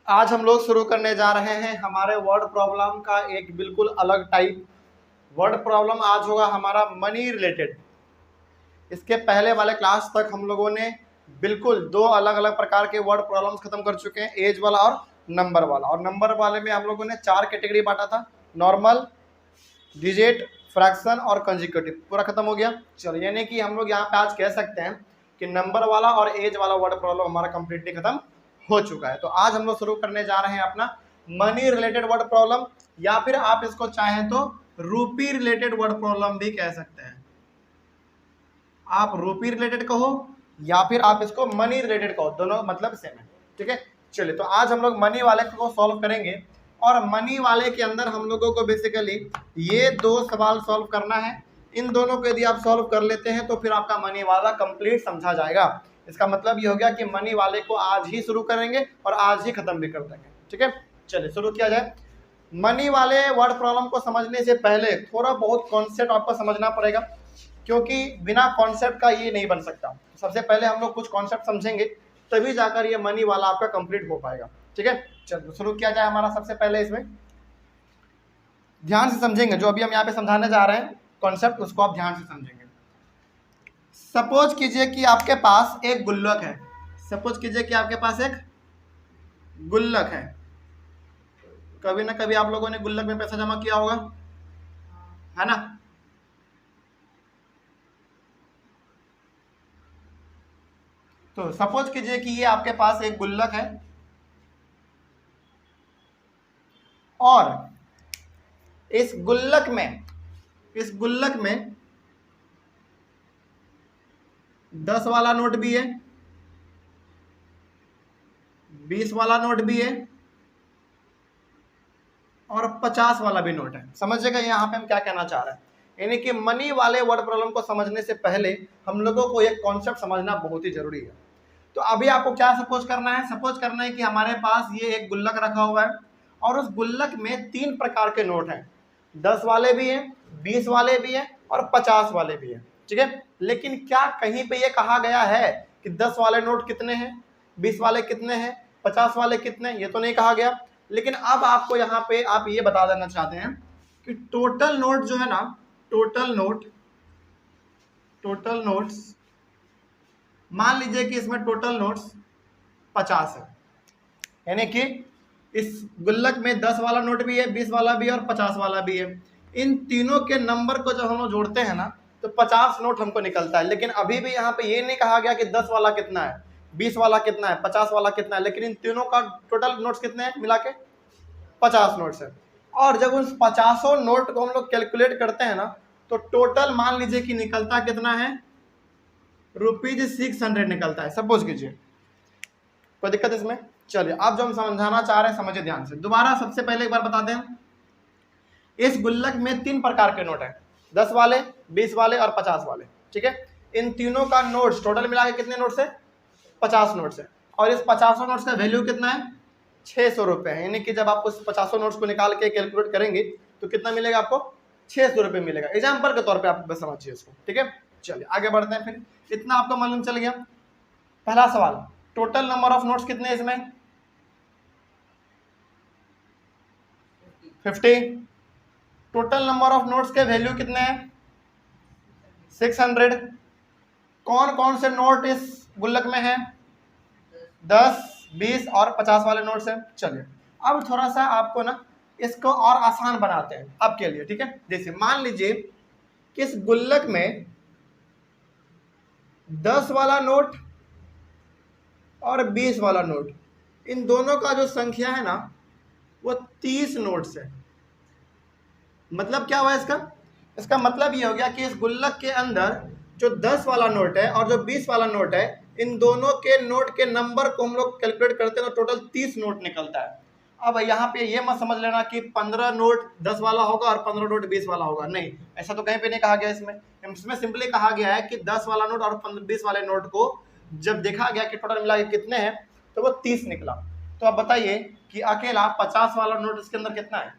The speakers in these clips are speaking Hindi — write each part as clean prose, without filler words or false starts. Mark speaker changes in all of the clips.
Speaker 1: आज हम लोग शुरू करने जा रहे हैं हमारे वर्ड प्रॉब्लम का एक बिल्कुल अलग टाइप। वर्ड प्रॉब्लम आज होगा हमारा मनी रिलेटेड। इसके पहले वाले क्लास तक हम लोगों ने बिल्कुल दो अलग अलग प्रकार के वर्ड प्रॉब्लम्स खत्म कर चुके हैं, एज वाला और नंबर वाला। और नंबर वाले में हम लोगों ने 4 कैटेगरी बांटा था, नॉर्मल, डिजिट, फ्रैक्शन और कंजिक्यूटिव। पूरा खत्म हो गया। चलो, यानी कि हम लोग यहाँ पे आज कह सकते हैं कि नंबर वाला और एज वाला वर्ड प्रॉब्लम हमारा कंप्लीटली खत्म हो चुका है। तो आज हम लोग शुरू करने जा रहे हैं अपना मनी रिलेटेड वर्ड प्रॉब्लम, या फिर आप इसको चाहें तो रूपी रिलेटेड वर्ड प्रॉब्लम भी कह सकते हैं। आप रूपी रिलेटेड कहो या फिर आप इसको मनी रिलेटेड कहो, दोनों मतलब सेम है। ठीक है, चलिए तो आज हम लोग मनी वाले को सॉल्व करेंगे। और मनी वाले के अंदर हम लोगों को बेसिकली ये दो सवाल सॉल्व करना है। इन दोनों को यदि आप सॉल्व कर लेते हैं तो फिर आपका मनी वाला कंप्लीट समझा जाएगा। इसका मतलब ये हो गया कि मनी वाले को आज ही शुरू करेंगे और आज ही खत्म भी कर देंगे। ठीक है, चलिए शुरू किया जाए। मनी वाले वर्ड प्रॉब्लम को समझने से पहले थोड़ा बहुत कॉन्सेप्ट आपको समझना पड़ेगा, क्योंकि बिना कॉन्सेप्ट का ये नहीं बन सकता। सबसे पहले हम लोग कुछ कॉन्सेप्ट समझेंगे, तभी जाकर ये मनी वाला आपका कंप्लीट हो पाएगा। ठीक है, चलो शुरू किया जाए। हमारा सबसे पहले इसमें ध्यान से समझेंगे, जो अभी हम यहाँ पे समझाने जा रहे हैं कॉन्सेप्ट, उसको आप ध्यान से समझेंगे। सपोज कीजिए कि आपके पास एक गुल्लक है। सपोज कीजिए कि आपके पास एक गुल्लक है। कभी ना कभी आप लोगों ने गुल्लक में पैसा जमा किया होगा, है ना। तो सपोज कीजिए कि ये आपके पास एक गुल्लक है और इस गुल्लक में 10 वाला नोट भी है, 20 वाला नोट भी है और 50 वाला भी नोट है। समझिएगा यहाँ पे हम क्या कहना चाह रहे हैं। यानी कि मनी वाले वर्ड प्रॉब्लम को समझने से पहले हम लोगों को एक कॉन्सेप्ट समझना बहुत ही जरूरी है। तो अभी आपको क्या सपोज करना है? सपोज करना है कि हमारे पास ये एक गुल्लक रखा हुआ है और उस गुल्लक में 3 प्रकार के नोट हैं। 10 वाले भी हैं, 20 वाले भी हैं और 50 वाले भी हैं। ठीक है, लेकिन क्या कहीं पे ये कहा गया है कि 10 वाले नोट कितने हैं, 20 वाले कितने हैं, 50 वाले कितने हैं? ये तो नहीं कहा गया। लेकिन अब आपको यहाँ पे आप ये बता देना चाहते हैं कि टोटल नोट जो है ना, टोटल नोट्स मान लीजिए कि इसमें टोटल नोट्स 50 है। यानी कि इस गुल्लक में 10 वाला नोट भी है, 20 वाला भी है और 50 वाला भी है। इन तीनों के नंबर को जब हम लोग जोड़ते हैं ना तो 50 नोट हमको निकलता है। लेकिन अभी भी यहाँ पे ये नहीं कहा गया कि 10 वाला कितना है, 20 वाला कितना है, 50 वाला कितना है। लेकिन इन तीनों का टोटल नोट्स कितने हैं मिला के? 50 नोट्स है। और जब उस 50 नोट को हम लोग कैलकुलेट करते हैं ना तो टोटल मान लीजिए कि निकलता कितना है, ₹600 निकलता है। सपोज कीजिए, कोई दिक्कत इसमें? चलिए, अब जो हम समझाना चाह रहे हैं समझिए ध्यान से। दोबारा सबसे पहले एक बार बता दें, इस गुल्लक में 3 प्रकार के नोट हैं, 10 वाले, 20 वाले और 50 वाले। ठीक है, इन तीनों का नोट्स टोटल मिला के कितने नोट्स है? 50 नोट्स है। और इस 50 नोट्स का वैल्यू कितना है? 600 रुपये है। यानी कि जब आप उस 50 नोट्स को निकाल के कैलकुलेट करेंगे तो कितना मिलेगा आपको? 600 रुपये मिलेगा। एग्जाम्पल के तौर पे आप बस समझिए इसको। ठीक है, चलिए आगे बढ़ते हैं। फिर इतना आपको मालूम चल गया। पहला सवाल, टोटल नंबर ऑफ नोट्स कितने इसमें? 50। टोटल नंबर ऑफ नोट्स के वैल्यू कितने हैं? 600। कौन कौन से नोट इस गुल्लक में है? 10, 20 और 50 वाले नोट्स हैं। चलिए अब थोड़ा सा आपको ना इसको और आसान बनाते हैं आपके लिए। ठीक है, जैसे मान लीजिए कि इस गुल्लक में 10 वाला नोट और 20 वाला नोट, इन दोनों का जो संख्या है ना वो 30 नोट्स है। मतलब क्या हुआ इसका? इसका मतलब ये हो गया कि इस गुल्लक के अंदर जो 10 वाला नोट है और जो 20 वाला नोट है, इन दोनों के नोट के नंबर को हम लोग कैलकुलेट करते हैं तो टोटल 30 नोट निकलता है। अब यहाँ पे ये मत समझ लेना कि 15 नोट 10 वाला होगा और 15 नोट 20 वाला होगा। नहीं, ऐसा तो कहीं पे नहीं कहा गया। इसमें सिंपली कहा गया है कि 10 वाला नोट और 20 वाले नोट को जब देखा गया कि टोटल मिला के कितने हैं तो वो 30 निकला। तो अब बताइए कि अकेला 50 वाला नोट इसके अंदर कितना है?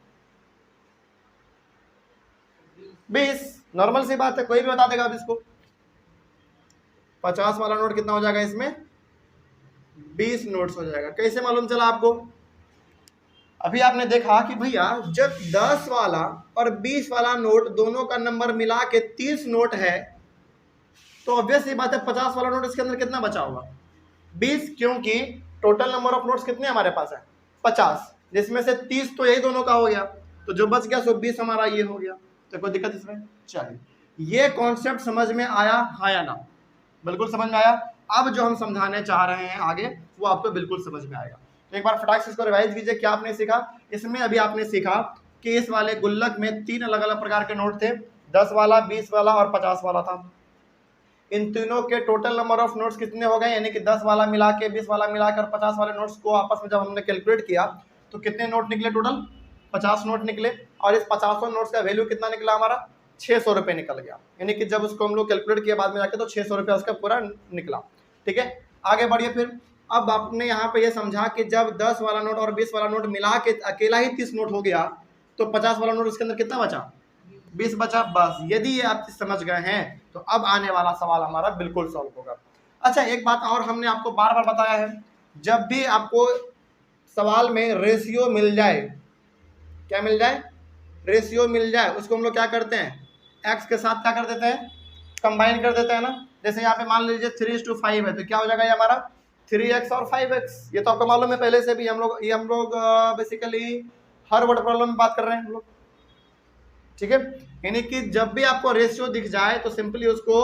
Speaker 1: 20। नॉर्मल सी बात है, कोई भी बता देगा अब इसको। 50 वाला नोट कितना हो जाएगा? इसमें 20 नोट्स हो जाएगा। कैसे मालूम चला आपको? अभी आपने देखा कि भैया जब 10 वाला और 20 वाला नोट दोनों का नंबर मिला के 30 नोट है, तो ऑब्वियस ही बात है 50 वाला नोट इसके अंदर कितना बचा होगा? 20, क्योंकि टोटल नंबर ऑफ नोट्स कितने हमारे पास है? 50, जिसमें से 30 तो यही दोनों का हो गया, तो जो बच गया सो 20 हमारा ये हो गया। तो कोई दिक्कत इसमें? चलिए, ये कॉन्सेप्ट समझ में आया हाँ या ना? बिल्कुल समझ में आया। अब जो हम समझाने चाह रहे हैं आगे वो आपको बिल्कुल समझ में आएगा। तो एक बार फटाक से इसको रिवाइज कीजिए। क्या आपने सीखा इसमें? अभी आपने सीखा कि इस वाले गुल्लक में 3 अलग अलग प्रकार के नोट थे, 10 वाला, 20 वाला और 50 वाला था। इन तीनों के टोटल नंबर ऑफ नोट्स कितने हो गए? यानी कि 10 वाला मिला के, 20 वाला मिला के और 50 वाले नोट्स को आपस में जब हमने कैलकुलेट किया तो कितने नोट निकले? टोटल 50 नोट निकले। और इस 50 नोट्स का वैल्यू कितना निकला हमारा? 600 रुपये निकल गया। यानी कि जब उसको हम लोग कैलकुलेट किया बाद में जाके तो 600 रुपये उसका पूरा निकला। ठीक है, आगे बढ़िए। फिर अब आपने यहाँ पे ये समझा कि जब 10 वाला नोट और 20 वाला नोट मिला के अकेला ही 30 नोट हो गया तो 50 वाला नोट उसके अंदर कितना बचा? 20 बचा। बस यदि ये आप समझ गए हैं तो अब आने वाला सवाल हमारा बिल्कुल सॉल्व होगा। अच्छा, एक बात और हमने आपको बार बार बताया है, जब भी आपको सवाल में रेशियो मिल जाए, क्या मिल जाए? रेशियो मिल जाए, उसको हम लोग क्या करते हैं? एक्स के साथ क्या कर देते हैं? कंबाइन कर देते हैं ना। जैसे यहाँ पे मान लीजिए 3:5 है, तो क्या हो जाएगा ये हमारा? 3x और 5x। ये तो आपको मालूम है पहले से भी। हम लोग बेसिकली हर वर्ड प्रॉब्लम में बात कर रहे हैं हम लोग। ठीक है, यानी कि जब भी आपको रेशियो दिख जाए तो सिंपली उसको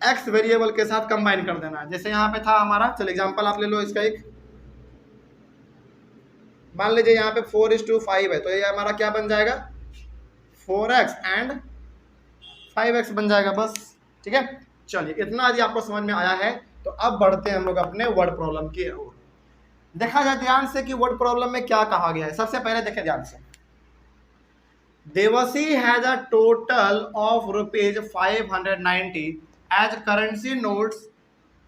Speaker 1: एक्स वेरिएबल के साथ कंबाइन कर देना है। जैसे यहाँ पे था हमारा, चलो एग्जांपल आप ले लो इसका एक, मान लीजिए यहाँ पे 4:5 है, तो ये हमारा क्या बन जाएगा? 4x एंड 5x बन जाएगा। बस ठीक है, चलिए इतना यदि आपको समझ में आया है तो अब बढ़ते हैं हम लोग अपने वर्ड प्रॉब्लम की ओर। देखा जाए ध्यान से कि वर्ड प्रॉब्लम में क्या कहा गया है। सबसे पहले देखें ध्यान से, Devasi has a total of rupees 590 as currency notes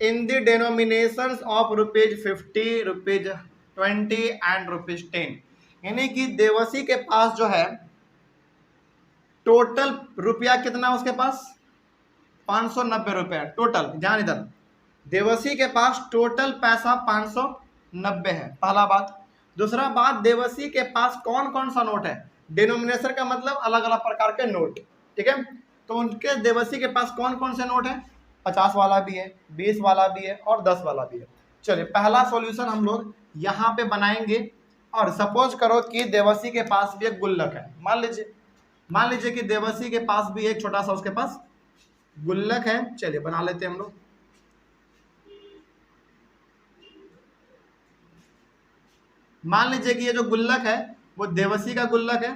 Speaker 1: in the denominations of rupees 50, rupees 20 and rupees 10। यानी कि देवसी के पास जो है टोटल रुपया कितना उसके पास? 590 रुपये टोटल। ध्यान इधर, देवसी के पास टोटल पैसा 590 है, पहला बात। दूसरा बात, देवसी के पास कौन कौन सा नोट है? डिनोमिनेशन का मतलब अलग अलग प्रकार के नोट। ठीक है, तो उनके देवसी के पास कौन कौन से नोट है? 50 वाला भी है, 20 वाला भी है और 10 वाला भी है। चलिए पहला सॉल्यूशन हम लोग यहाँ पे बनाएंगे। और सपोज करो कि देवसी के पास भी एक गुल्लक है। मान लीजिए कि देवसी के पास भी एक छोटा सा उसके पास गुल्लक है। चलिए बना लेते हैं हम लोग। मान लीजिए कि ये जो गुल्लक है वो देवसी का गुल्लक है।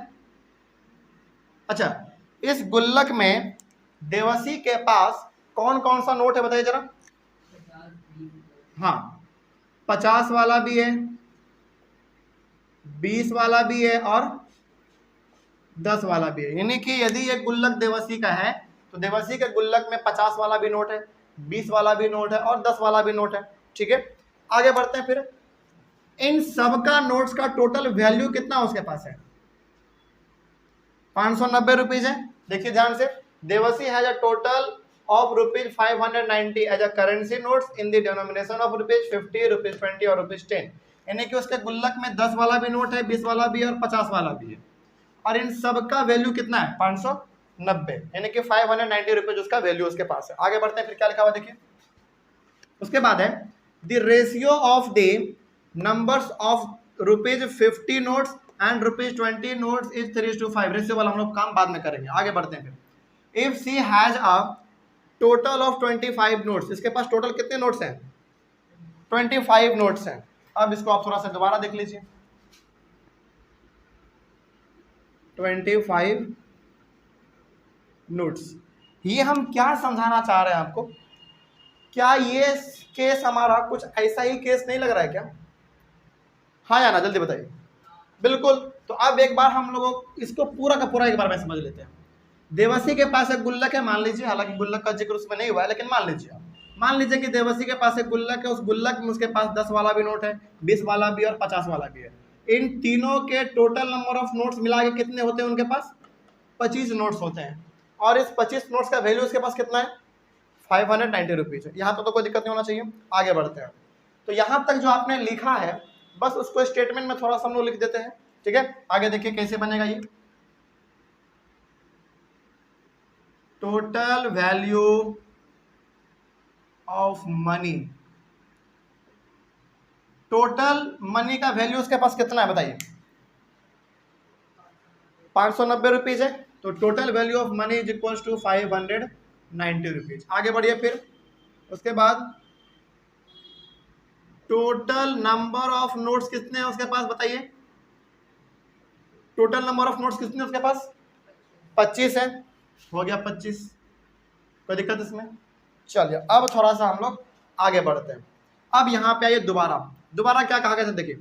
Speaker 1: अच्छा, इस गुल्लक में देवसी के पास कौन कौन सा नोट है बताइए जरा? हाँ, 50 वाला भी है, 20 वाला भी है और 10 वाला भी है। यानी कि यदि ये गुल्लक देवसी का है तो देवसी के गुल्लक में 50 वाला भी नोट है, 20 वाला भी नोट है और 10 वाला भी नोट है। ठीक है, आगे बढ़ते हैं। फिर इन सबका नोट्स का टोटल वैल्यू कितना उसके पास है? 590 रुपीज है। देखिए ध्यान से, Devsi has a total of rupees 590 as a currency notes in the denomination of rupees 50, rupees 20 और रुपीज 10। यानी कि उसके गुल्लक में 10 वाला भी नोट है, 20 वाला भी है और 50 वाला भी है। और इन सबका वैल्यू कितना है? 590, यानी कि 590 रुपीज उसका वैल्यू उसके पास है। आगे बढ़ते हैं। फिर क्या लिखा हुआ देखिए, उसके बाद है the ratio of the numbers of rupees 50 notes and rupees 20 notes is 3:5। Ratio वाला हम लोग काम बाद में करेंगे। आगे बढ़ते हैं। फिर if C has a total of 25 notes, इसके पास टोटल कितने नोट्स हैं? 25 नोट्स हैं। अब इसको आप थोड़ा सा दोबारा देख लीजिए, 25 नोट्स। ये हम क्या समझाना चाह रहे हैं आपको? क्या ये केस हमारा कुछ ऐसा ही केस नहीं लग रहा है क्या? हाँ या ना, जल्दी बताइए। बिल्कुल। तो अब एक बार हम लोगों इसको पूरा का पूरा एक बार में समझ लेते हैं। देवसी के पास एक गुल्लक है, मान लीजिए, हालांकि गुल्लक का जिक्र उसमें नहीं हुआ है, लेकिन मान लीजिए कि देवसी के पास एक गुल्लक है। उस गुल्लक में उसके पास 10 वाला भी नोट है, 20 वाला भी और 50 वाला भी है। इन तीनों के टोटल नंबर ऑफ नोट्स मिला के कितने होते हैं उनके पास? 25 नोट्स होते हैं। और इस 25 नोट्स का वैल्यू उसके पास कितना है? 590 रुपीज है। यहाँ तो कोई दिक्कत नहीं होना चाहिए। आगे बढ़ते हैं। तो यहाँ तक जो आपने लिखा है बस उसको स्टेटमेंट में थोड़ा सा हम लोग लिख देते हैं, ठीक है। आगे देखिए कैसे बनेगा ये, total value of money, total money का वैल्यू उसके पास कितना है बताइए, 590 रुपीज है, तो total value of money is equals to 590 rupees. आगे बढ़िए फिर, उसके बाद टोटल नंबर ऑफ नोट्स कितने हैं उसके पास बताइए, टोटल नंबर ऑफ नोट्स कितने हैं उसके पास, 25 है, हो गया 25, कोई दिक्कत इसमें। चलिए अब थोड़ा सा हम लोग आगे बढ़ते हैं। अब यहाँ पे आइए, दोबारा क्या कहा गया था, देखिए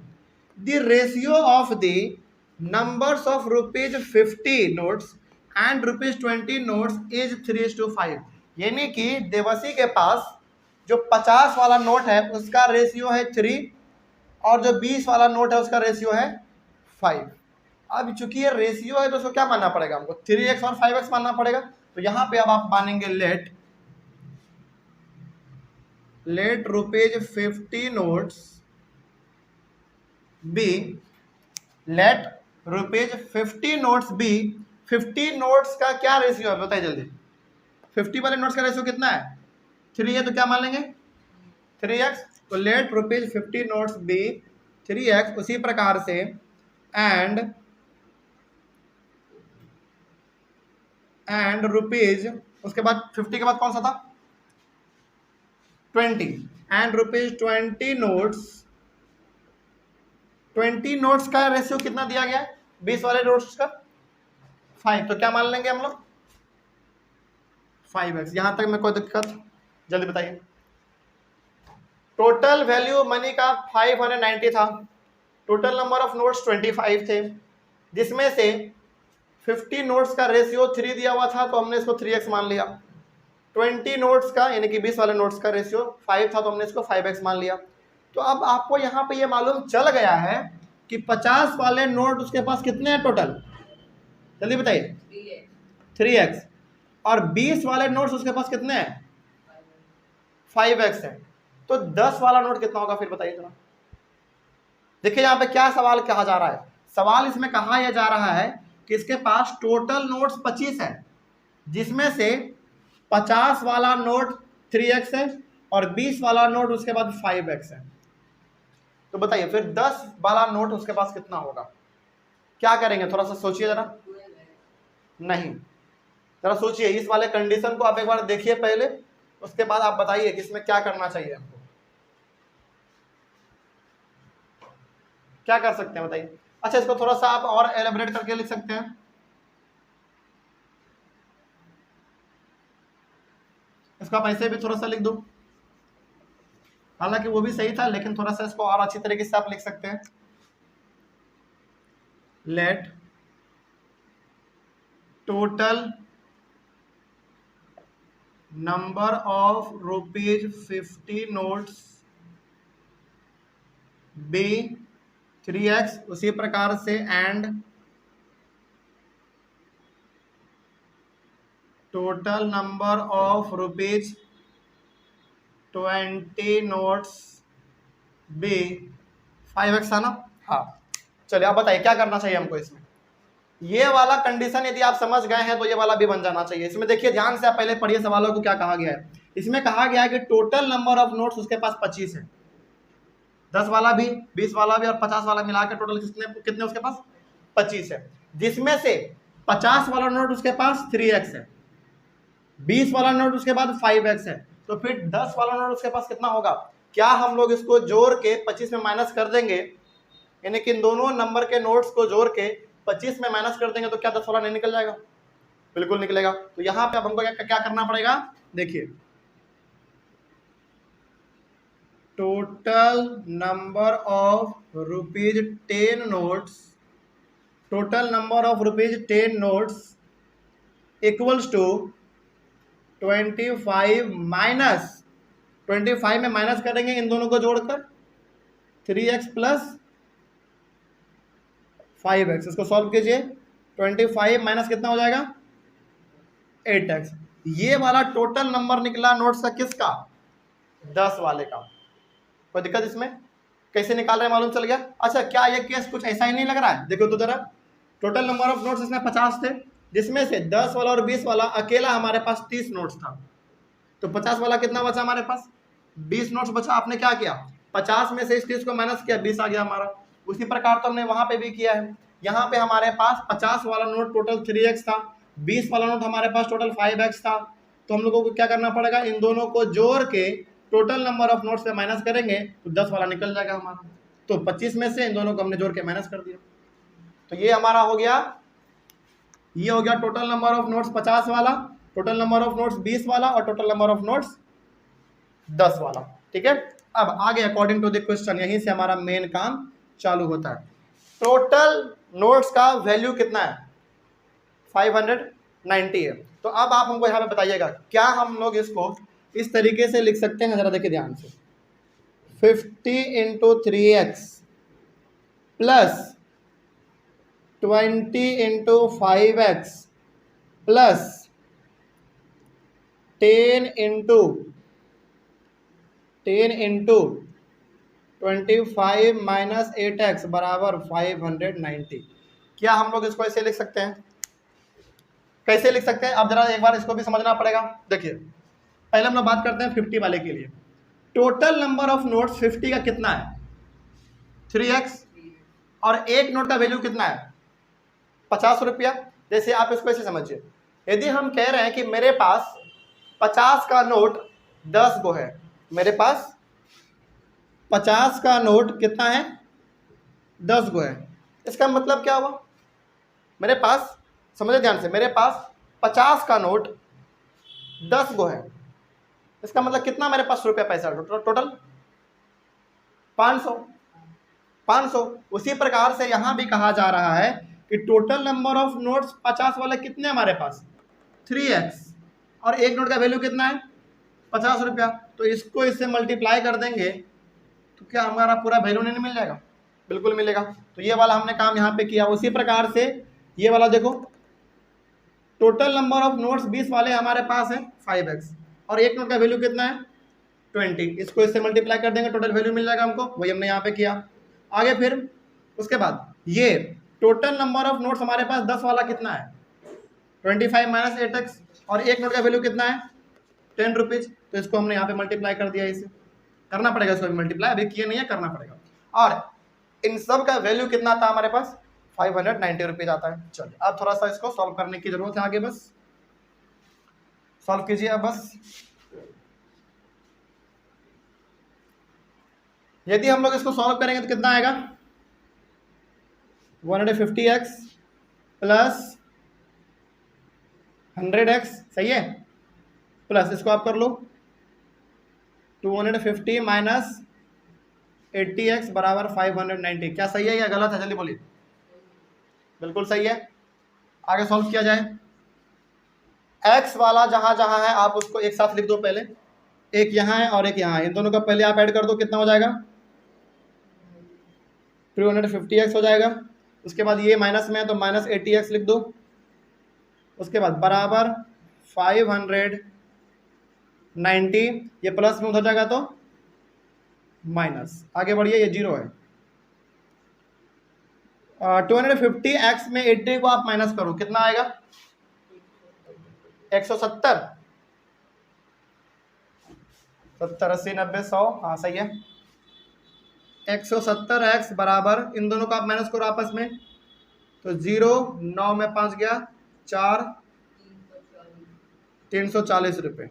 Speaker 1: the ratio of the numbers of ₹50 notes and ₹20 notes is 3:5, यानी कि देवसी के पास जो 50 वाला नोट है उसका रेशियो है 3 और जो 20 वाला नोट है उसका रेशियो है 5। अब चूंकि ये रेशियो है तो उसको क्या मानना पड़ेगा हमको, 3x और 5x मानना पड़ेगा। तो यहाँ पे अब आप मानेंगे let ₹50 notes be, let ₹50 notes be, 50 notes का क्या रेशियो है बताइए जल्दी, 50 वाले नोट्स का रेशियो कितना है, 3 है, तो क्या मान लेंगे 3x, तो लेट ₹50 नोट्स बी 3x। उसी प्रकार से एंड रुपीज, उसके बाद 50 के बाद कौन सा था 20, एंड ₹20 नोट्स, 20 नोट्स का रेशियो कितना दिया गया है 20 वाले नोट्स का 5, तो क्या मान लेंगे हम लोग 5x। यहां तक में कोई दिक्कत, जल्दी बताइए। टोटल वैल्यू मनी का 590 था, टोटल नंबर ऑफ नोट्स 25 थे, जिसमें से 50 नोट्स का रेशियो 3 दिया हुआ था तो हमने इसको 3x मान लिया, 20 नोट्स का यानी कि 20 वाले नोट्स का रेशियो 5 था तो हमने इसको 5x मान लिया। तो अब आपको यहाँ पे ये मालूम चल गया है कि 50 वाले नोट उसके पास कितने हैं टोटल, जल्दी बताइए 3x, और 20 वाले नोट्स उसके पास कितने हैं 5x है। तो 10 वाला नोट कितना होगा फिर बताइए जरा। देखिए यहाँ पे क्या सवाल कहा जा रहा है, सवाल इसमें कहा यह जा रहा है कि इसके पास टोटल नोट्स 25 है, जिसमें से 50 वाला नोट 3x है और 20 वाला नोट उसके बाद 5x है। तो बताइए फिर 10 वाला नोट उसके पास कितना होगा, क्या करेंगे थोड़ा सा सोचिए जरा। नहीं, जरा सोचिए, इस वाले कंडीशन को आप एक बार देखिए पहले, उसके बाद आप बताइए कि इसमें क्या करना चाहिए हमको, क्या कर सकते हैं बताइए। अच्छा, इसको थोड़ा सा आप और एलेबरेट करके लिख सकते हैं, इसको आप ऐसे भी थोड़ा सा लिख दो, हालांकि वो भी सही था लेकिन थोड़ा सा इसको और अच्छी तरीके से आप लिख सकते हैं। Let total number of ₹50 notes be 3x, उसी प्रकार से and total number of ₹20 notes be 5x था ना। हाँ, चलिए आप बताइए क्या करना चाहिए हमको इसमें। ये वाला कंडीशन यदि आप समझ गए हैं तो ये वाला भी बन जाना चाहिए। इसमें देखिए ध्यान से आप पहले पढ़िए सवालों को, क्या कहा गया है। इसमें कहा गया है कि टोटल नंबर ऑफ नोट्स उसके पास 25 है, 10 वाला भी 20 वाला भी और 50 वाला मिला के टोटल कितने उसके पास 25 है, जिसमें से 50 वाला नोट उसके पास 3x है, 20 वाला नोट उसके बाद 5x है, तो फिर 10 वाला नोट उसके पास कितना होगा। क्या हम लोग इसको जोड़ के 25 में माइनस कर देंगे, यानी कि इन दोनों नंबर के नोट्स को जोड़ के 25 में माइनस कर देंगे तो क्या 10 वाला नहीं निकल जाएगा, बिल्कुल निकलेगा। तो यहाँ पे अब हमको क्या करना पड़ेगा, देखिए total number of ₹10 notes, total number of ₹10 notes equals to 25 minus 25 में माइनस करेंगे इन दोनों को जोड़कर 3x प्लस 5x, इसको सॉल्व कीजिए, 25 माइनस कितना हो जाएगा 8x। ये वाला टोटल नंबर निकला नोट्स का, किसका 10 वाले का। कोई दिक्कत इसमें, कैसे निकाल रहे हैं मालूम चल गया। अच्छा, क्या ये केस कुछ ऐसा ही नहीं लग रहा है? देखो तो जरा, टोटल नंबर ऑफ नोट्स इसमें 50 थे, जिसमें से 10 वाला और 20 वाला अकेला हमारे पास 30 नोट्स था। तो 50 वाला कितना बचा हमारे पास? 20 नोट्स बचा। आपने क्या किया, 50 में से इस 30 को माइनस किया, 20 आ गया हमारा। उसी प्रकार तो हमने वहां पे भी किया है। यहाँ पे हमारे पास 50 वाला नोट टोटल 3x था, 20 वाला नोट हमारे पास टोटल 5x था। तो हम लोगों को क्या करना पड़ेगा, इन दोनों को जोड़ के टोटल नंबर ऑफ नोट्स से माइनस करेंगे तो 10 वाला निकल जाएगा हमारा। तो 25 में से इन दोनों को हमने जोड़ के माइनस कर दिया। तो ये हमारा हो गया, ये हो गया टोटल नंबर ऑफ नोट्स 50 वाला, टोटल नंबर ऑफ नोट्स 20 वाला और टोटल नंबर ऑफ नोट्स 10 वाला। ठीक है, अब आगे अकॉर्डिंग टू द क्वेश्चन, यहीं से हमारा मेन काम चालू होता है। टोटल नोट्स का वैल्यू कितना है? 590 है। तो अब आप हमको यहाँ पे बताइएगा, क्या हम लोग इसको इस तरीके से लिख सकते हैं? जरा देखिए ध्यान से, 50 × 3x plus 20 × 5x plus 10 × 25 minus 8x बराबर 590। क्या हम लोग इसको ऐसे लिख सकते हैं? कैसे लिख सकते हैं? अब जरा एक बार इसको भी समझना पड़ेगा। देखिए, पहले हम लोग बात करते हैं 50 वाले के लिए। टोटल नंबर ऑफ नोट्स 50 का कितना है? 3x। और एक नोट का वैल्यू कितना है? 50 रुपया। जैसे आप इसको ऐसे समझिए, यदि हम कह रहे हैं कि मेरे पास 50 का नोट 10 गो है, मेरे पास 50 का नोट कितना है? 10 गो है। इसका मतलब क्या हुआ? मेरे पास, समझे ध्यान से, मेरे पास 50 का नोट 10 गो है। इसका मतलब कितना मेरे पास रुपया पैसा टोटल? 500। उसी प्रकार से यहां भी कहा जा रहा है कि टोटल नंबर ऑफ नोट्स 50 वाले कितने हमारे पास? 3x। और एक नोट का वैल्यू कितना है? 50 रुपया। तो इसको इससे मल्टीप्लाई कर देंगे तो क्या हमारा पूरा वैल्यू नहीं मिल जाएगा? बिल्कुल मिलेगा। तो ये वाला हमने काम यहाँ पे किया। उसी प्रकार से ये वाला देखो, टोटल नंबर ऑफ नोट्स 20 वाले हमारे पास है 5x, और एक नोट का वैल्यू कितना है? 20। इसको इससे मल्टीप्लाई कर देंगे, टोटल वैल्यू मिल जाएगा हमको। वही हमने यहाँ पे किया। आगे फिर उसके बाद ये टोटल नंबर ऑफ नोट्स हमारे पास 10 वाला कितना है? 25 माइनस 8x, और एक नोट का वैल्यू कितना है? 10 रुपीज। तो इसको हमने यहाँ पे मल्टीप्लाई कर दिया। इसे करना पड़ेगा, इसको भी मल्टीप्लाई, अभी किए नहीं है, करना पड़ेगा। और इन सब का वैल्यू कितना था हमारे पास? 590 रुपीज आता है। चलिए, अब थोड़ा सा इसको सॉल्व करने की जरूरत है। आगे बस सॉल्व कीजिए। अब बस यदि हम लोग इसको सॉल्व करेंगे तो कितना आएगा? 150x प्लस 100x, सही है, प्लस इसको आप कर लो 250 माइनस 80x बराबर 590। क्या सही है या गलत है? जल्दी बोलिए। बिल्कुल सही है। आगे सॉल्व किया जाए। x वाला जहां जहां है आप उसको एक साथ लिख दो पहले। एक यहाँ है और एक यहाँ है, इन दोनों का पहले आप ऐड कर दो। कितना हो जाएगा? 250x हो जाएगा। उसके बाद ये माइनस में है तो माइनस 80x लिख दो। उसके बाद बराबर 590, ये प्लस में उधर जाएगा तो माइनस। आगे बढ़िए, ये 0 है। 250x में 80 को आप माइनस करो, कितना आएगा? 170। 70 80 90 100, हाँ सही है। 170x बराबर, इन दोनों को आप माइनस करो आपस में तो 0, 9 में 5 गया 4, 340 रुपये।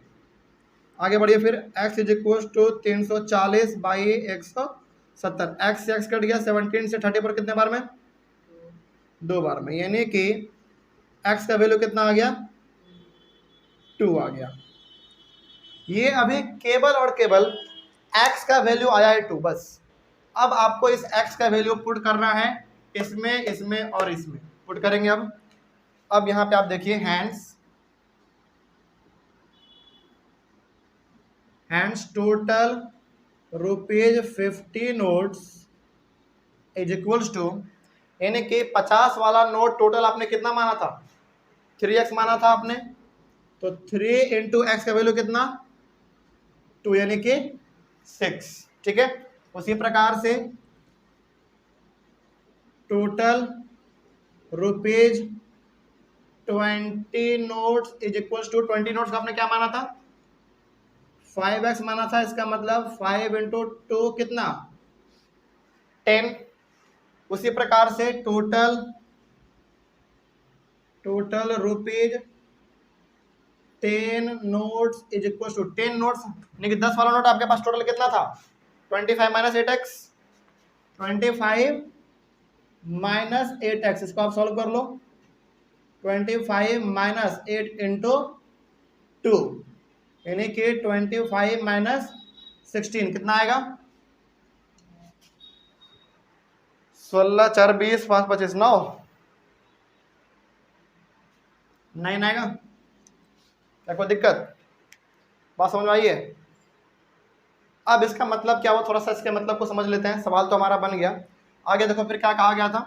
Speaker 1: आगे बढ़िए फिर, x is equal to 340 by 170। x से x कट गया, 17 से 30 पर कितने बार में? 2 बार में, यानी कि x का वैल्यू कितना आ गया? 2 आ गया। ये अभी केवल और केवल x का वैल्यू आया है 2 बस। अब आपको इस x का वैल्यू पुट करना है इसमें, इसमें और इसमें पुट करेंगे। अब यहाँ पे आप देखिए, hence total ₹50 notes is equals to, यानी कि 50 वाला नोट टोटल आपने कितना माना था? 3x माना था आपने, तो 3 × x का वैल्यू कितना? 2, यानी कि 6। ठीक है। उसी प्रकार से total rupees 20 notes is equal to 20 notes का आपने क्या माना था 5x माना था। इसका मतलब 5 इंटू 2 कितना 10। उसी प्रकार से total rupees 10 notes is equal to 10 notes यानी कि 10 वाला नोट आपके पास टोटल कितना था 25 माइनस 8x 25 माइनस 8x इसको आप सॉल्व कर लो 25 माइनस 8 इंटू 2 यानी कि 25 माइनस 16 कितना आएगा 16 4 20 5 25 9 9 आएगा। क्या कोई दिक्कत बात समझ में आई है। अब इसका मतलब क्या हुआ थोड़ा सा इसके मतलब को समझ लेते हैं। सवाल तो हमारा बन गया। आगे देखो फिर क्या कहा गया था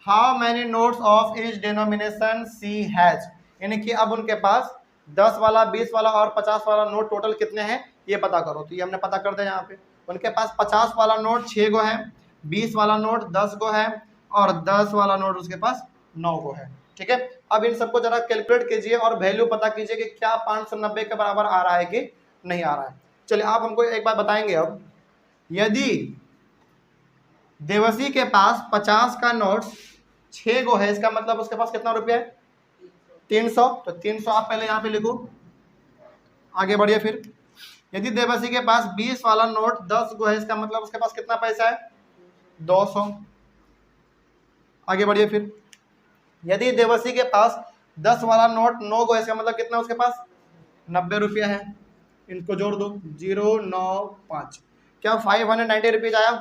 Speaker 1: how many notes of each denomination C has यानी कि अब उनके पास 10 वाला 20 वाला और 50 वाला नोट टोटल कितने हैं ये पता करो। तो ये हमने पता कर दिया। यहाँ पे उनके पास 50 वाला नोट 6 गो है 20 वाला नोट 10 गो है और 10 वाला नोट उसके पास 9 गो है। ठीक है। अब इन सबको जरा कैलकुलेट कीजिए और वैल्यू पता कीजिए कि क्या 590 के बराबर आ रहा है कि नहीं आ रहा है। चलिए आप हमको एक बात बताएंगे। अब यदि देवसी के पास 50 का नोट 6 गो है इसका मतलब उसके पास कितना रुपया है 300। तो 300 आप पहले यहाँ पे लिखो आगे बढ़िए। फिर यदि देवसी के पास 20 वाला नोट 10 गो है इसका मतलब उसके पास कितना पैसा है 200। आगे बढ़िए। फिर यदि देवसी के पास 10 वाला नोट 9 गो है इसका मतलब कितना उसके पास 90 रुपया है। इनको जोड़ दो 095 क्या 590 रुपीज आया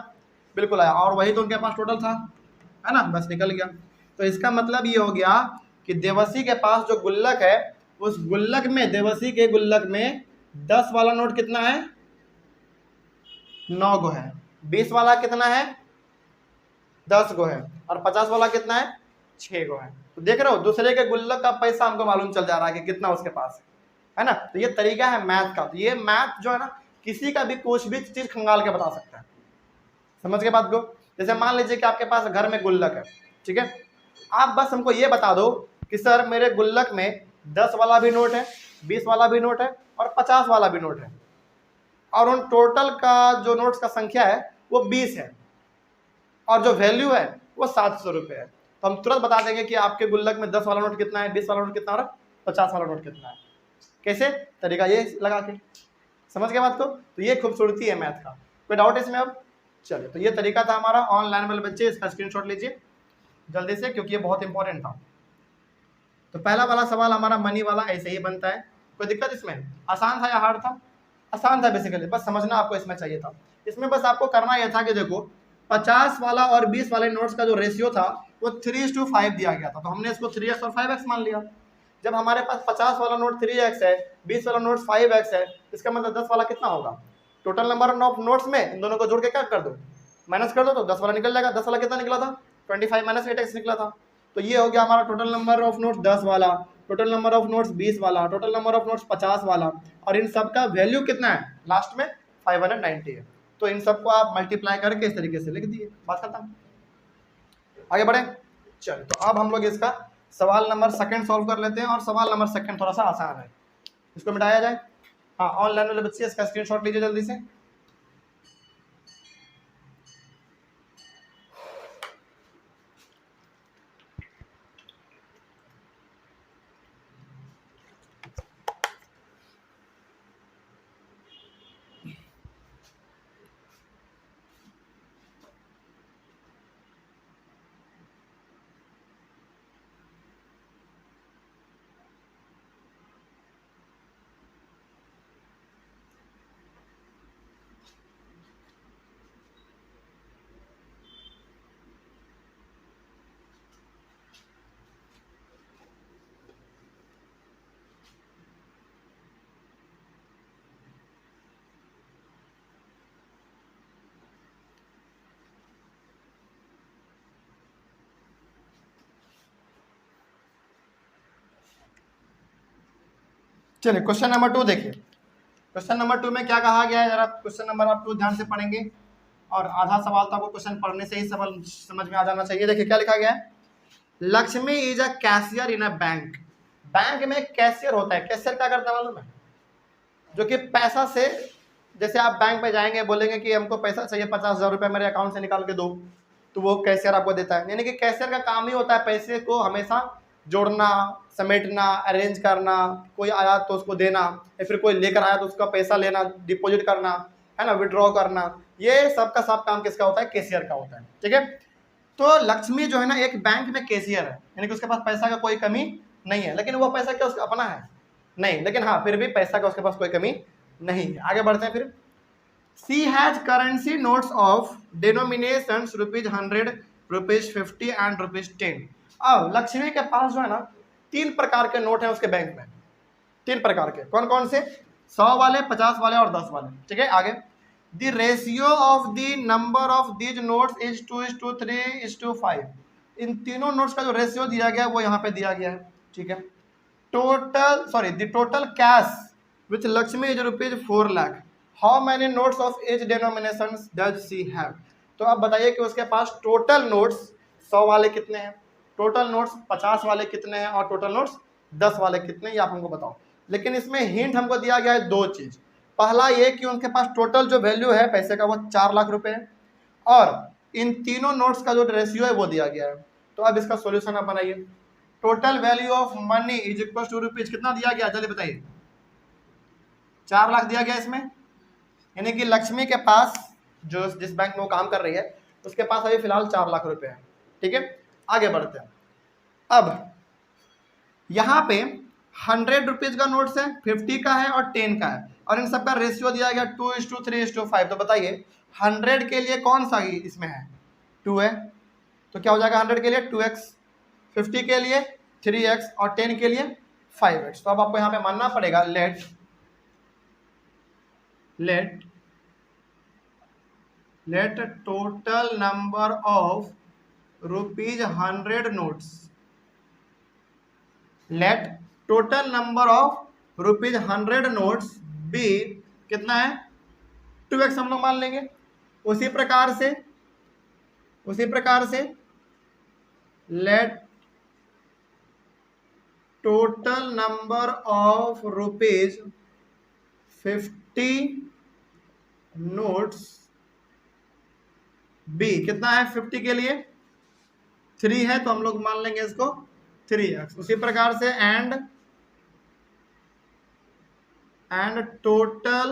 Speaker 1: बिल्कुल आया। और वही तो उनके पास टोटल था है ना बस निकल गया। तो इसका मतलब ये हो गया कि देवसी के पास जो गुल्लक है उस गुल्लक में देवसी के गुल्लक में 10 वाला नोट कितना है 9 गो है 20 वाला कितना है 10 गो है और 50 वाला कितना है 6 गो है। तो देख रहे हो दूसरे के गुल्लक का पैसा हमको मालूम चल जा रहा है कि कितना उसके पास है ना। तो ये तरीका है मैथ का। तो ये मैथ जो है ना किसी का भी कुछ भी चीज खंगाल के बता सकता है। समझ के बात को। जैसे मान लीजिए कि आपके पास घर में गुल्लक है ठीक है। आप बस हमको ये बता दो कि सर मेरे गुल्लक में 10 वाला भी नोट है 20 वाला भी नोट है और 50 वाला भी नोट है और उन टोटल का जो नोट्स का संख्या है वो 20 है और जो वैल्यू है वो 700 रुपये है। तो हम तुरंत बता देंगे कि आपके गुल्लक में 10 वाला नोट कितना है 20 वाला नोट कितना और 50 वाला नोट कितना है। कैसे तरीका ये लगा के समझ गए बात को। तो ये खूबसूरती है मैथ का। कोई डाउट इसमें अब चलिए। तो ये तरीका था हमारा। ऑनलाइन वाले बच्चे इसका स्क्रीनशॉट लीजिए जल्दी से क्योंकि ये बहुत इंपॉर्टेंट था। तो पहला वाला सवाल हमारा मनी वाला ऐसे ही बनता है। कोई दिक्कत इसमें आसान था या हार्ड था आसान था बेसिकली बस समझना आपको इसमें चाहिए था। इसमें बस आपको करना यह था कि देखो 50 वाला और 20 वाले नोट्स का जो रेशियो था वो 3:5 दिया गया था। तो हमने इसको 3x और 5x मान लिया। जब हमारे पास 50 वाला नोट 3x है 20 वाला नोट 5x है इसका मतलब 10 वाला कितना होगा टोटल नंबर ऑफ नोट्स में इन दोनों को जोड़ के क्या कर दो माइनस कर दो तो 10 वाला निकल जाएगा। 10 वाला कितना निकला था 25 माइनस 8x निकला था। तो ये हो गया हमारा टोटल नंबर ऑफ नोट्स 10 वाला टोटल नंबर ऑफ नोट्स 20 वाला टोटल नंबर ऑफ नोट्स 50 वाला और इन सब का वैल्यू कितना है लास्ट में 590 है। तो इन सबको आप मल्टीप्लाई करके इस तरीके से लिख दिए बात खत्म। आगे बढ़े चलिए। तो अब हम लोग इसका सवाल नंबर सेकंड सॉल्व कर लेते हैं और सवाल नंबर सेकंड थोड़ा सा आसान है इसको मिटाया जाए। हाँ ऑनलाइन वाले बच्चे इसका स्क्रीनशॉट लीजिए जल्दी से। चलिए क्वेश्चन नंबर 2 देखिए। क्वेश्चन नंबर 2 में क्या कहा गया है जरा क्वेश्चन नंबर आप 2 ध्यान से पढ़ेंगे और आधा सवाल तो आपको क्वेश्चन पढ़ने से ही समझ में आ जाना चाहिए। देखिए क्या लिखा गया है, Lakshmi is a cashier in a bank. Bank में कैशियर होता है। कैशियर क्या करता है मालूम है? जो कि पैसा से, जैसे आप बैंक में जाएंगे, बोलेंगे कि हमको पैसा चाहिए 50,000 रुपये मेरे अकाउंट से निकाल के दो, तो वो कैशियर आपको देता है। यानी कि कैशियर का काम ही होता है पैसे को हमेशा जोड़ना, समेटना, अरेंज करना, कोई आया तो उसको देना, या फिर कोई लेकर आया तो उसका पैसा लेना, डिपॉजिट करना, है ना, विड्रॉ करना, ये सब का सब काम किसका होता है? कैशियर का होता है। ठीक है, तो लक्ष्मी जो है ना एक बैंक में कैशियर है, यानी कि उसके पास पैसा का कोई कमी नहीं है। लेकिन वो पैसा क्या उसका अपना है? नहीं, लेकिन हाँ फिर भी पैसा का उसके पास कोई कमी नहीं है। आगे बढ़ते हैं फिर। She has currency notes of denominations ₹100, ₹50 and ₹10। अब लक्ष्मी के पास जो है ना 3 प्रकार के नोट हैं उसके बैंक में। 3 प्रकार के, कौन कौन से? 100 वाले, 50 वाले और 10 वाले। ठीक है, आगे। The ratio of the number of these notes is 2:3:5। इन तीनों नोट्स का जो रेशियो दिया गया है वो यहाँ पे दिया गया है। ठीक है, the total cash with Lakshmi is ₹4 lakh. How many notes of H denomination does she have? तो आप बताइए कि उसके पास टोटल नोट्स 100 वाले कितने हैं, टोटल नोट्स 50 वाले कितने हैं, और टोटल नोट्स 10 वाले कितने हैं, ये आप हमको बताओ। लेकिन इसमें हिंट हमको दिया गया है 2 चीज। पहला ये कि उनके पास टोटल जो वैल्यू है पैसे का वो 4 लाख रुपए है, और इन तीनों नोट्स का जो रेशियो है वो दिया गया है। तो अब इसका सोल्यूशन आप बनाइए। Total value of money is equal to rupees, कितना दिया गया जल्दी बताइए? 4 लाख दिया गया इसमें। यानी कि लक्ष्मी के पास, जो जिस बैंक में वो काम कर रही है, उसके पास अभी फिलहाल 4 लाख रुपए है। ठीक है, आगे बढ़ते हैं। अब यहाँ पे 100 रुपीज का नोट्स है, 50 का है और 10 का है, और इन सबका रेशियो दिया गया 2:3:5। तो बताइए 100 के लिए कौन सा इसमें है? 2 है, तो क्या हो जाएगा 100 के लिए 2x, 50 के लिए 3x और 10 के लिए 5x। तो अब आपको यहाँ पे मानना पड़ेगा let total number of ₹100 notes, let total number of ₹100 notes be कितना है? 2x हम लोग मान लेंगे। उसी प्रकार से let total number of ₹50 notes be कितना है? 50 के लिए 3 है, तो हम लोग मान लेंगे इसको 3x। उसी प्रकार से and total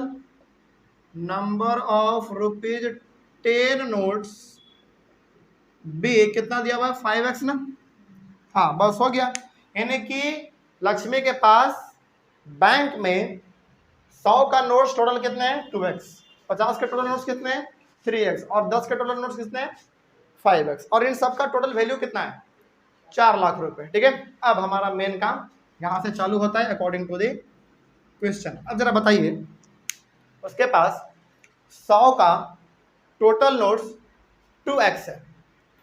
Speaker 1: number of ₹10 notes be कितना दिया हुआ है? 5x ना। हाँ बस हो गया। यानी कि लक्ष्मी के पास बैंक में 100 का नोट्स टोटल कितने हैं? 2x, 50 के टोटल नोट्स कितने हैं? 3x, और 10 के टोटल नोट्स कितने हैं? 5x, और इन सब का टोटल वैल्यू कितना है? 4 लाख रुपए। ठीक है, अब हमारा मेन काम यहाँ से चालू होता है अकॉर्डिंग टू द क्वेश्चन। अब जरा बताइए, उसके पास 100 का टोटल नोट्स 2x है,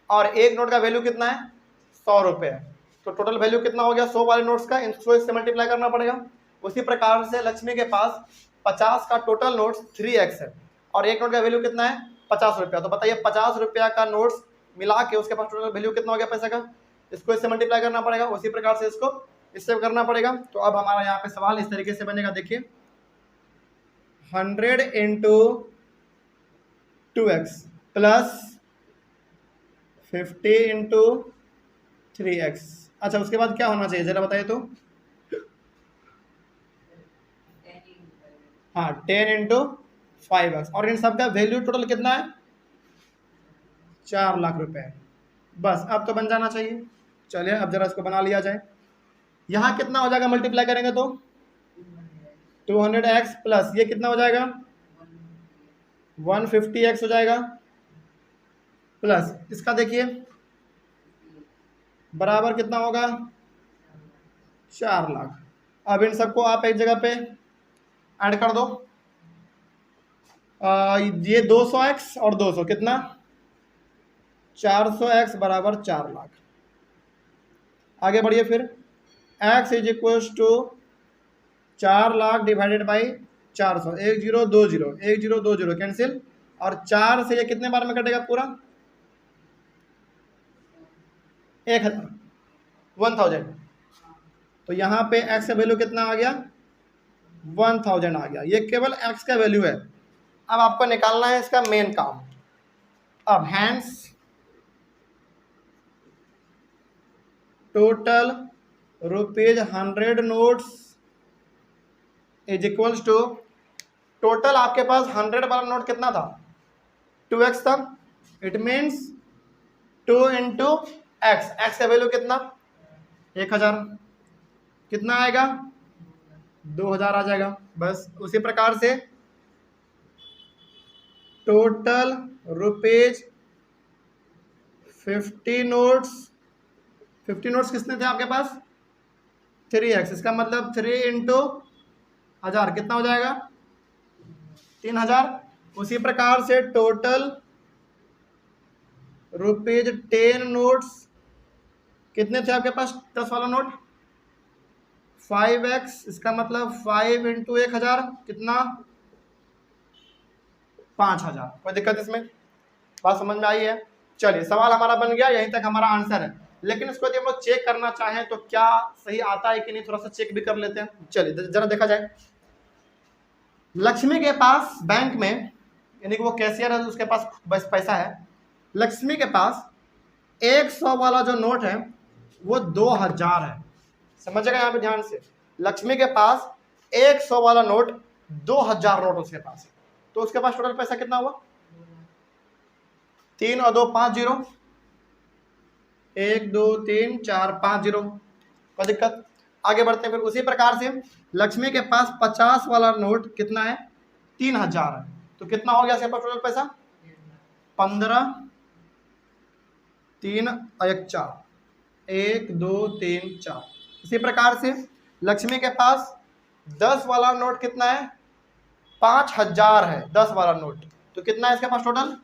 Speaker 1: और एक नोट का वैल्यू कितना है? 100 रुपये है। तो टोटल वैल्यू कितना हो गया 100 वाले नोट्स का? इनको इससे मल्टीप्लाई करना पड़ेगा। उसी प्रकार से लक्ष्मी के पास 50 का टोटल नोट्स 3x है, और एक नोट का वैल्यू कितना है? 50 रुपया। तो बताइए 50 रुपया का नोट्स मिला के उसके पास टोटल वैल्यू कितना हो गया पैसे का? इसको इससे मल्टीप्लाई करना पड़ेगा, उसी प्रकार से इसको इससे करना पड़ेगा। तो अब हमारा यहाँ पे सवाल इस तरीके से बनेगा, देखिए 100 × 2x प्लस 50 × 3x। अच्छा, उसके बाद क्या होना चाहिए जरा बताइए तो? हाँ 10 × 5x, और इन सब का वैल्यू टोटल कितना है? 4 लाख रुपए। बस अब तो बन जाना चाहिए। चलिए अब जरा इसको बना लिया जाए। यहाँ कितना हो जाएगा मल्टीप्लाई करेंगे तो? 200x प्लस ये कितना हो जाएगा? 150x हो जाएगा, प्लस इसका देखिए बराबर कितना होगा? 4 लाख। अब इन सबको आप एक जगह पे ऐड कर दो। ये 200x और 200 कितना? 400x बराबर 4 लाख। आगे बढ़िए फिर, x is equal to 4 lakh divided by 400। 1 0 2 0 1 0 2 0 cancel, और 4 से ये कितने बार में कटेगा पूरा? 1000 तो यहाँ पे x का वैल्यू कितना आ गया? 1000 आ गया। ये केवल x का वैल्यू है। अब आपको निकालना है इसका मेन काम। अब hence total ₹100 notes is equals to, total आपके पास 100 वाला नोट कितना था? 2x था। It means 2 into x, x का वैल्यू कितना? 1000। कितना आएगा? 2000 आ जाएगा। बस उसी प्रकार से टोटल ₹50 नोट्स, 50 नोट्स कितने थे आपके पास? 3x, इसका मतलब 3 इंटू 1000 कितना हो जाएगा? 3000। उसी प्रकार से टोटल ₹10 नोट्स कितने थे आपके पास? 10 वाला नोट 5x, इसका मतलब 5 इंटू 1000 कितना? 5000। कोई दिक्कत इसमें? बात समझ में आई है? चलिए सवाल हमारा बन गया, यहीं तक हमारा आंसर है। लेकिन इसको यदि हम लोग चेक करना चाहें तो क्या सही आता है कि नहीं, थोड़ा सा चेक भी कर लेते हैं। चलिए जरा देखा जाए। लक्ष्मी के पास बैंक में, यानी कि वो कैशियर है, उसके पास बस पैसा है। लक्ष्मी के पास 100 वाला जो नोट है वो 2000 है। समझेगा यहाँ पे ध्यान से। लक्ष्मी के पास 100 वाला नोट 2000 नोट उसके पास है। तो उसके पास टोटल पैसा कितना हुआ? 3 और 2 5 0, 1 2 3 4 5 0। कोई दिक्कत? आगे बढ़ते हैं। फिर उसी प्रकार से लक्ष्मी के पास 50 वाला नोट कितना है? 3000 है। तो कितना हो गया इसके पास टोटल पैसा? 15 3 1 4, 1 2 3 4। इसी प्रकार से लक्ष्मी के पास 10 वाला नोट कितना है? 5000 है 10 वाला नोट। तो कितना है इसके पास टोटल?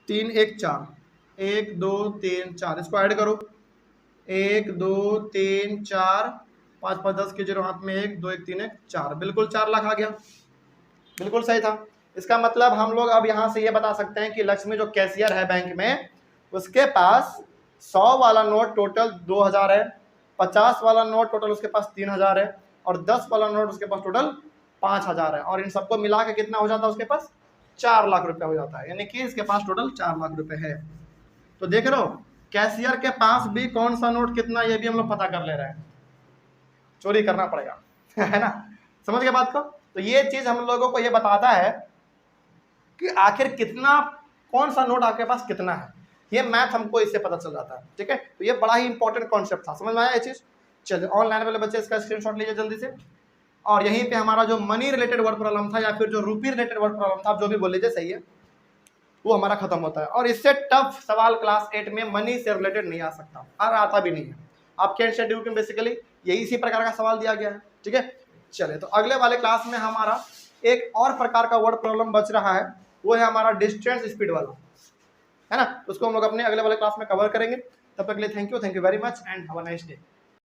Speaker 1: 3 1 4, 1 2 3 4, इसको ऐड करो। 1 2 3 4 5 5 10 के 0 हाथ में 1 2 1 3 1 4, बिल्कुल 4 लाख आ गया। बिल्कुल सही था। इसका मतलब हम लोग अब यहाँ से ये बता सकते हैं कि लक्ष्मी जो कैशियर है बैंक में, उसके पास 100 वाला नोट टोटल 2000 है, 50 वाला नोट टोटल उसके पास 3000 है, और 10 वाला नोट उसके पास टोटल 5000 है। और इन सबको मिला के कितना हो जाता है उसके पास? 4 लाख रुपया हो जाता है। यानी कि इसके पास टोटल 4 लाख रुपए है। तो देख रहे हो, कैशियर के पास भी कौन सा नोट कितना, ये भी हम लोग पता कर ले रहे हैं। चोरी करना पड़ेगा है ना? समझ गए बात को? तो ये चीज हम लोगों को ये बताता है कि आखिर कितना, कौन सा नोट आपके पास कितना है। ये मैथ हमको इससे पता चल जाता है। ठीक है, तो ये बड़ा ही इंपॉर्टेंट कॉन्सेप्ट था। समझ में आया ये चीज? चलिए ऑनलाइन वाले बच्चे इसका स्क्रीनशॉट लीजिए जल्दी से। और यहीं पे हमारा जो मनी रिलेटेड वर्ड प्रॉब्लम था, या फिर जो रूपी रिलेटेड वर्ड प्रॉब्लम था, आप जो भी बोल लीजिए, सही है, वो हमारा खत्म होता है। और इससे टफ सवाल क्लास 8 में मनी से रिलेटेड नहीं आ सकता, और आता भी नहीं है। आपके इंस्टीट्यूट में बेसिकली यही इसी प्रकार का सवाल दिया गया है। ठीक है, चलिए तो अगले वाले क्लास में हमारा एक और प्रकार का वर्ड प्रॉब्लम बच रहा है, वो है हमारा डिस्टेंस स्पीड वाला, है ना? उसको हम लोग अपने अगले वाले क्लास में कवर करेंगे। तब तक के लिए thank you very much and have a nice day.